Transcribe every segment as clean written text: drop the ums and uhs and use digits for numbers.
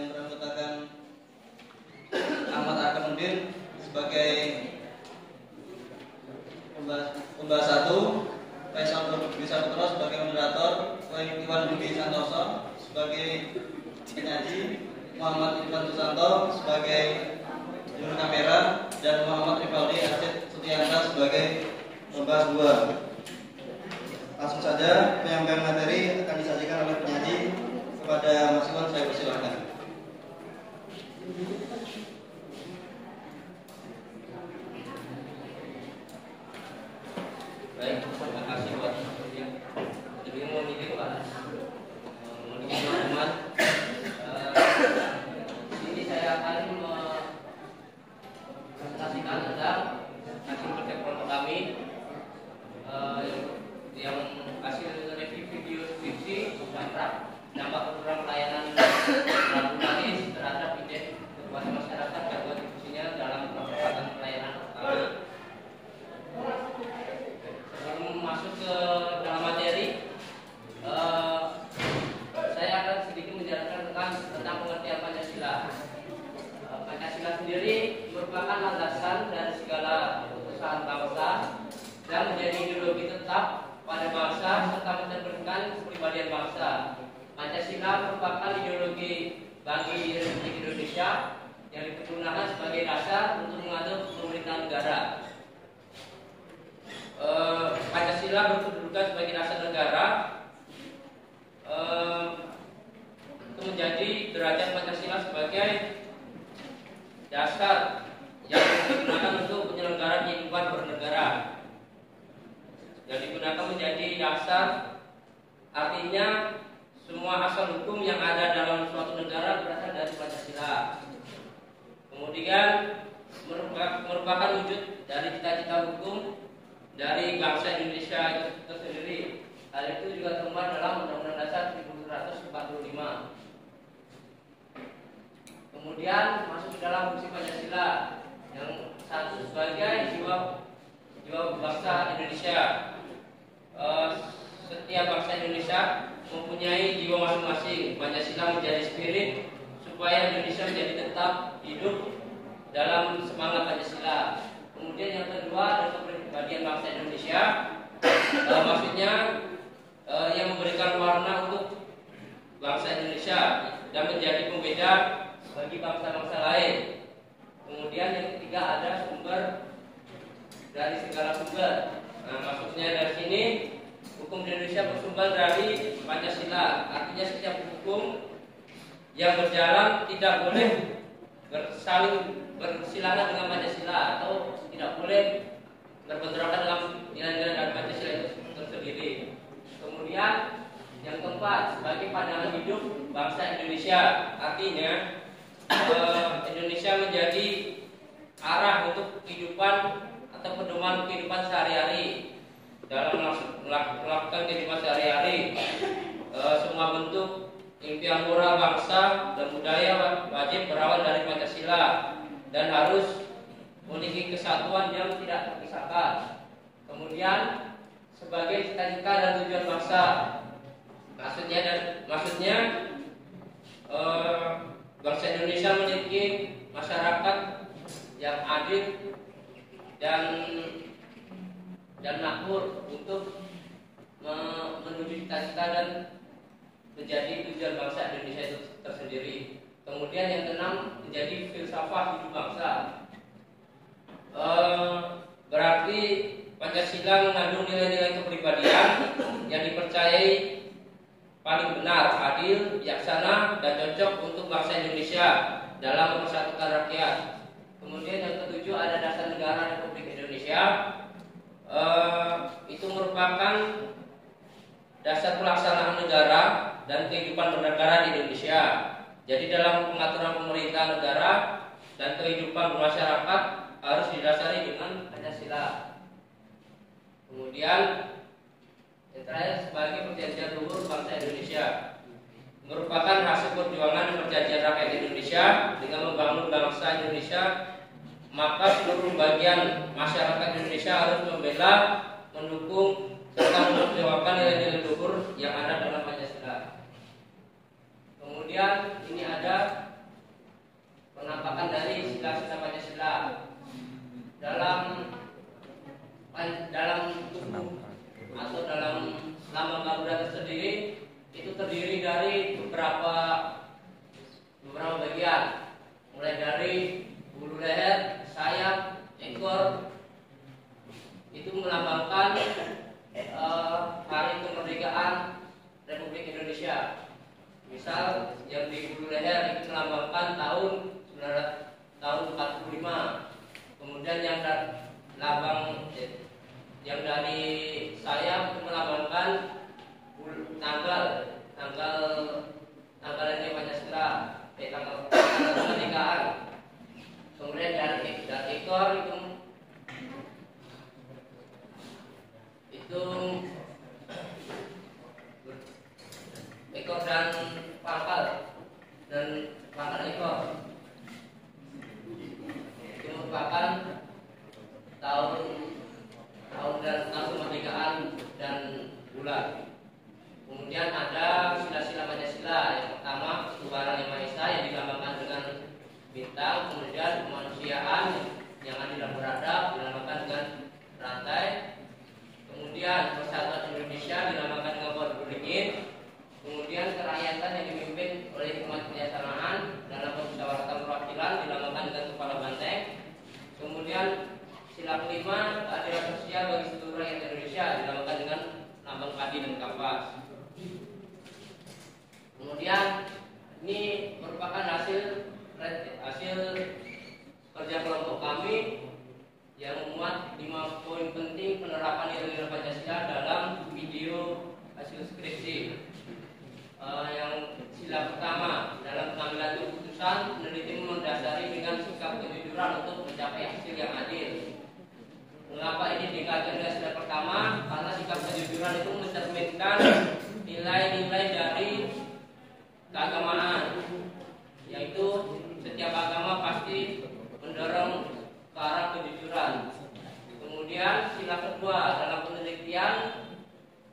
yang beranggotakan Ahmad Akamuddin sebagai pembahas 1, Faisal Bisa Putra sebagai moderator, Iwan Budi Santoso sebagai penyaji, Muhammad Irfan Susanto sebagai juru kamera, dan Muhammad Rivaldi Arsyid Sutianta sebagai pembahas 2. Langsung saja penyampaian materi akan disajikan oleh penyaji. Kepada Mas Iwan saya persilahkan. Baik, terima kasih buat jadi mau mikir Pak. Mungkin teman-teman, sini saya akan presentasikan tentang hasil kerja kelompok kami yang hasil review video skripsi dampak program pelayanan humanis terhadap indeks kepuasan masyarakat dan kontribusinya dalam percepatan pelayanan kami. Sebelum masuk ke dalam materi, saya akan sedikit menjelaskan tentang pengertian Pancasila. Pancasila sendiri merupakan landasan dari segala keputusan bangsa dan menjadi ideologi tetap pada bangsa serta mencerminkan kepribadian bangsa. Pancasila merupakan ideologi bagi Republik Indonesia yang dipergunakan sebagai dasar untuk mengatur pemerintahan negara. Pancasila berkedudukan sebagai dasar negara. Itu menjadi derajat Pancasila sebagai dasar yang digunakan untuk penyelenggaraan kehidupan bernegara. Yang digunakan menjadi dasar, artinya semua asal hukum yang ada dalam suatu negara berasal dari Pancasila. Kemudian merupakan wujud dari cita-cita hukum dari bangsa Indonesia itu sendiri. Hal itu juga termuat dalam Undang-Undang Dasar 1945. Kemudian masuk ke dalam fungsi Pancasila yang satu sebagai jiwa bangsa Indonesia. Setiap bangsa Indonesia mempunyai jiwa masing-masing. Pancasila menjadi spirit supaya Indonesia menjadi tetap hidup dalam semangat Pancasila. Kemudian yang kedua adalah kepribadian bangsa Indonesia. Maksudnya yang memberikan warna untuk bangsa Indonesia dan menjadi pembeda bagi bangsa-bangsa lain. Kemudian yang ketiga ada sumber dari segala sumber. Nah, maksudnya dari sini hukum di Indonesia bersumber dari Pancasila. Artinya setiap hukum yang berjalan tidak boleh saling bersilangan dengan Pancasila atau tidak boleh berbentrokan dalam nilai-nilai dari Pancasila itu tersendiri. Kemudian yang keempat sebagai pandangan hidup bangsa Indonesia. Artinya Indonesia menjadi arah untuk kehidupan atau pedoman kehidupan sehari-hari. Dalam melakukan kehidupan sehari-hari, semua bentuk impian moral bangsa dan budaya wajib berawal dari Pancasila dan harus memiliki kesatuan yang tidak terpisahkan. Kemudian sebagai cita-cita dan tujuan bangsa, maksudnya bangsa Indonesia memiliki masyarakat yang adil dan makmur untuk menuju cita-cita dan menjadi tujuan bangsa Indonesia itu tersendiri. Kemudian yang keenam menjadi filsafat hidup bangsa. Berarti Pancasila mengandung nilai-nilai kepribadian yang dipercayai paling benar, adil, bijaksana, dan cocok untuk bangsa Indonesia dalam mempersatukan rakyat. Kemudian yang ketujuh ada dasar negara Republik Indonesia. Itu merupakan dasar pelaksanaan negara dan kehidupan bernegara di Indonesia. Jadi dalam pengaturan pemerintah negara dan kehidupan bermasyarakat harus didasari dengan Pancasila. Kemudian yang terakhir sebagai perjanjian luhur bangsa Indonesia, merupakan hasil perjuangan perjanjian rakyat Indonesia dengan membangun bangsa Indonesia. Maka seluruh bagian masyarakat Indonesia harus membela, mendukung, serta memperjuangkan nilai-nilai luhur yang ada dalam Pancasila. Kemudian ini ada merupakan dari sila-sila Pancasila. Dalam tubuh atau dalam lambang Garuda tersendiri itu terdiri dari beberapa bagian, mulai dari bulu leher, sayap, ekor. Itu melambangkan hari kemerdekaan Republik Indonesia. Misal yang di bulu leher itu melambangkan tahun 45. Kemudian yang lambang yang dari sayap itu melambangkan tanggal Pancasila, tanggal kemerdekaan. Kemudian dari ekor itu ekor dan pangkal ekor itu merupakan tahun kemerdekaan dan bulan. Kemudian ada sila-sila Pancasila. Yang pertama Tuhan Yang Maha Esa yang dilambangkan dengan bintang. Kemudian kemanusiaan yang adil dan beradab dilambangkan dengan rantai. Kemudian persatuan Indonesia dilambangkan dengan pohon beringin. Kemudian kerakyatan yang dipimpin oleh hikmat kebijaksanaan dalam permusyawaratan perwakilan dilambangkan dengan kepala banteng. Kemudian sila kelima keadilan sosial bagi seluruh rakyat Indonesia dilambangkan dengan lambang padi dan kapas. Kemudian ini merupakan hasil kerja kelompok kami yang memuat 5 poin penting penerapan nilai-nilai Pancasila dalam video hasil skripsi. Yang sila pertama, dalam pengambilan keputusan peneliti mendasari dengan sikap kejujuran untuk mencapai hasil yang adil. Mengapa ini dikaitkan dengan sila pertama? Karena sikap kejujuran itu mencerminkan nilai-nilai dari keagamaan, yaitu setiap agama pasti mendorong ke arah kejujuran. Kemudian sila kedua, dalam penelitian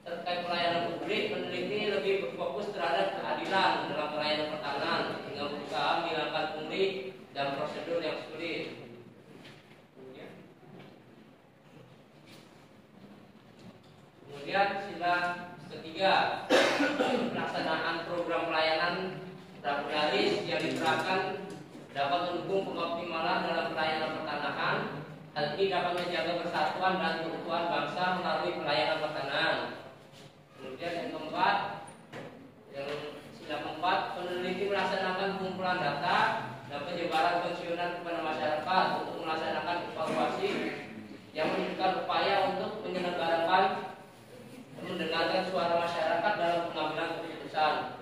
terkait pelayanan publik, peneliti lebih berfokus terhadap keadilan dalam pelayanan pertahanan dengan berusaha menghilangkan pungli dan prosedur yang sulit. Kemudian sila ketiga, pelaksanaan program pelayanan Rabularis yang diterapkan dapat mendukung pengoptimalan dalam pelayanan pertanahan. Hal ini dapat menjaga persatuan dan keutuhan bangsa melalui pelayanan pertanahan. Kemudian yang keempat, sila keempat, peneliti melaksanakan pengumpulan data dan penyebaran pensiunan kepada masyarakat untuk melaksanakan evaluasi yang menunjukkan upaya untuk mendengarkan suara masyarakat dalam pengambilan keputusan.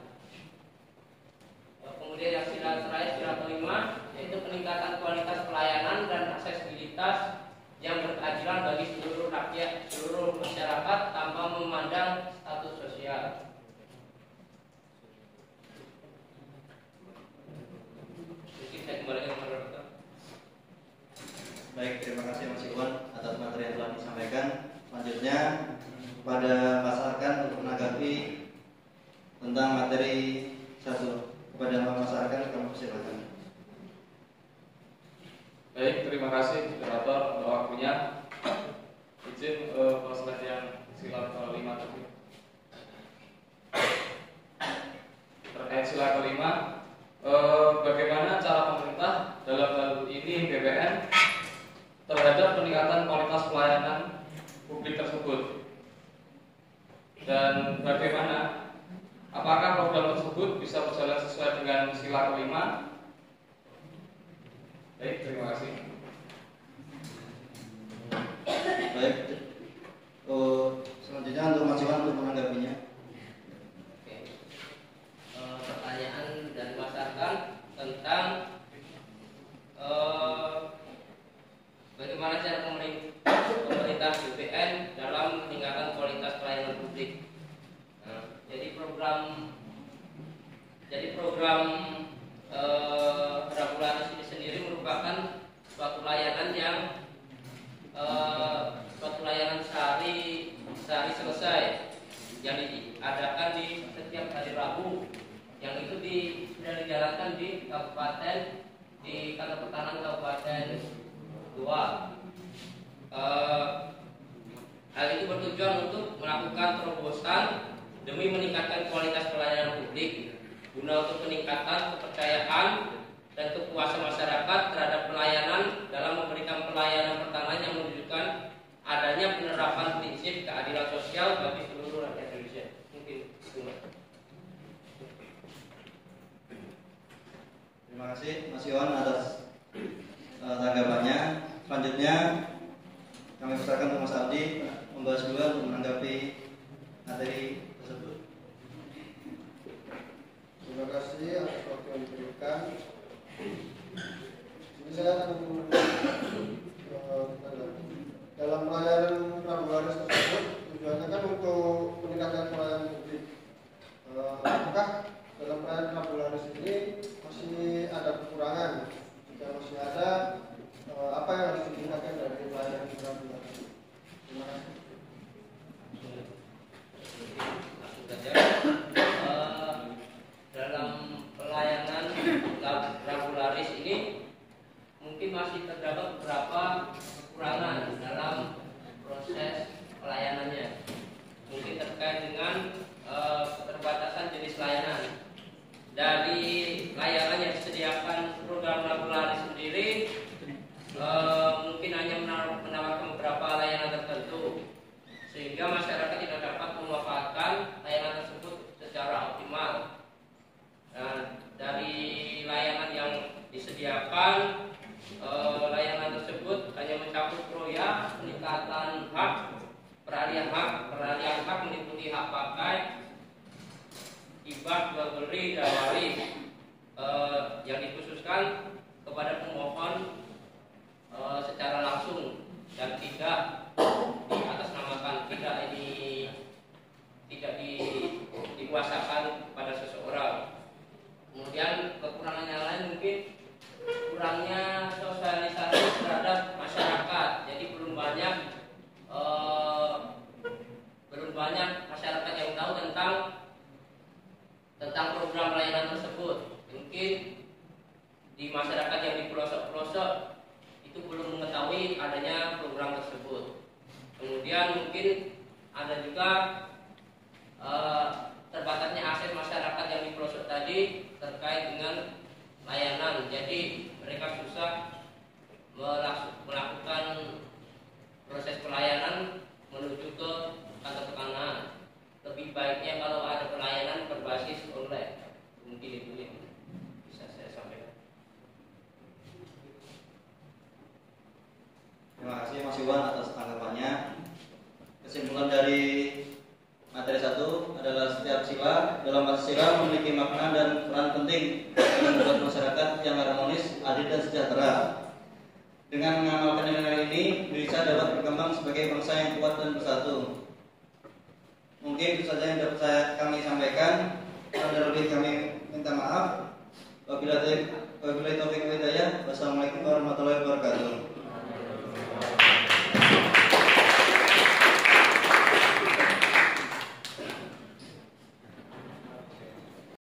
Kemudian yang sila terakhir, sila kelima, yaitu peningkatan kualitas pelayanan dan aksesibilitas yang berkeadilan bagi seluruh rakyat, seluruh masyarakat tanpa memandang status sosial. Mungkin saya kembalikan kepada Dokter. Baik, terima kasih Mas Iwan atas materi yang telah disampaikan. Selanjutnya kepada Mas Arkan untuk menanggapi tentang materi 1. Kepada Mas Arkan, kami persilakan. Baik, terima kasih moderator untuk waktunya. Izin slide yang sila kelima tadi. Terkait sila kelima, bagaimana cara pemerintah dalam hal ini BPN terhadap peningkatan kualitas pelayanan publik tersebut, dan bagaimana apakah program tersebut bisa berjalan sesuai dengan sila kelima? Baik, terima kasih. Baik, selanjutnya untuk Mas Iwan untuk menanggapinya. Oke. Pertanyaan dari masyarakat tentang bagaimana cara pemerintah BPN dalam meningkatkan kualitas pelayanan publik. Jadi program Rabularis ini sendiri merupakan suatu layanan yang sehari selesai yang diadakan di setiap hari Rabu, yang itu sudah dijalankan di Kabupaten di Kantor Pertanahan Kabupaten Goa. Hal itu bertujuan untuk melakukan terobosan demi meningkatkan kualitas pelayanan publik guna untuk peningkatan kepercayaan dan kepuasan masyarakat terhadap pelayanan dalam memberikan pelayanan pertanahan yang menunjukkan adanya penerapan prinsip keadilan sosial bagi seluruh rakyat Indonesia. Mungkin itu. Terima kasih Mas Iwan atas tanggapannya. Selanjutnya kami persilakan Mas Aldi membahas dua untuk menanggapi materi tersebut. Terima kasih atas waktu yang diberikan. Ini saya akan dalam pelayanan Rabularis tersebut tujuannya kan untuk meningkatkan pelayanan publik. Apakah dalam pelayanan Rabularis ini masih ada kekurangan? Jika masih ada, apa yang harus ditingkatkan dari pelayanan Rabularis? Terima kasih. Langsung saja. Dalam pelayanan Rabularis ini mungkin masih terdapat beberapa kekurangan dalam proses pelayanannya. Mungkin terkait dengan keterbatasan jenis layanan. Dari layanan yang disediakan program Rabularis sendiri mungkin hanya menawarkan beberapa layanan tertentu, sehingga masyarakat tidak dapat memanfaatkan layanan tersebut secara optimal. Nah, dari layanan yang disediakan, layanan tersebut hanya mencakup proyek peningkatan hak, peralihan hak meliputi hak pakai, hibah, jual beli, dan waris yang dikhususkan kepada pemohon secara langsung dan tidak diatasnamakan, tidak dikuasakan pada seseorang. Kemudian kekurangan yang lain mungkin kurangnya sosialisasi terhadap masyarakat. Jadi belum banyak masyarakat yang tahu tentang program layanan tersebut. Mungkin di masyarakat yang di pelosok-pelosok itu belum mengetahui adanya program tersebut. Kemudian mungkin ada juga terbatasnya akses masyarakat yang di pelosok tadi terkait dengan layanan. Jadi mereka susah melakukan proses pelayanan menuju ke kantor pertanahan. Lebih baiknya kalau ada pelayanan berbasis online. Mungkin itu yang bisa saya sampaikan. Terima kasih Mas Iwan atas tanggapannya. Kesimpulan dari materi 1 adalah setiap sila dalam Pancasila memiliki makna dan peran penting dalam membuat masyarakat yang harmonis, adil dan sejahtera. Dengan mengamalkan nilai ini, Indonesia dapat berkembang sebagai bangsa yang kuat dan bersatu. Mungkin itu saja yang dapat kami sampaikan. Ada lebih kami minta maaf. Wabillahi taufiq wal hidayah. Wassalamualaikum warahmatullahi wabarakatuh.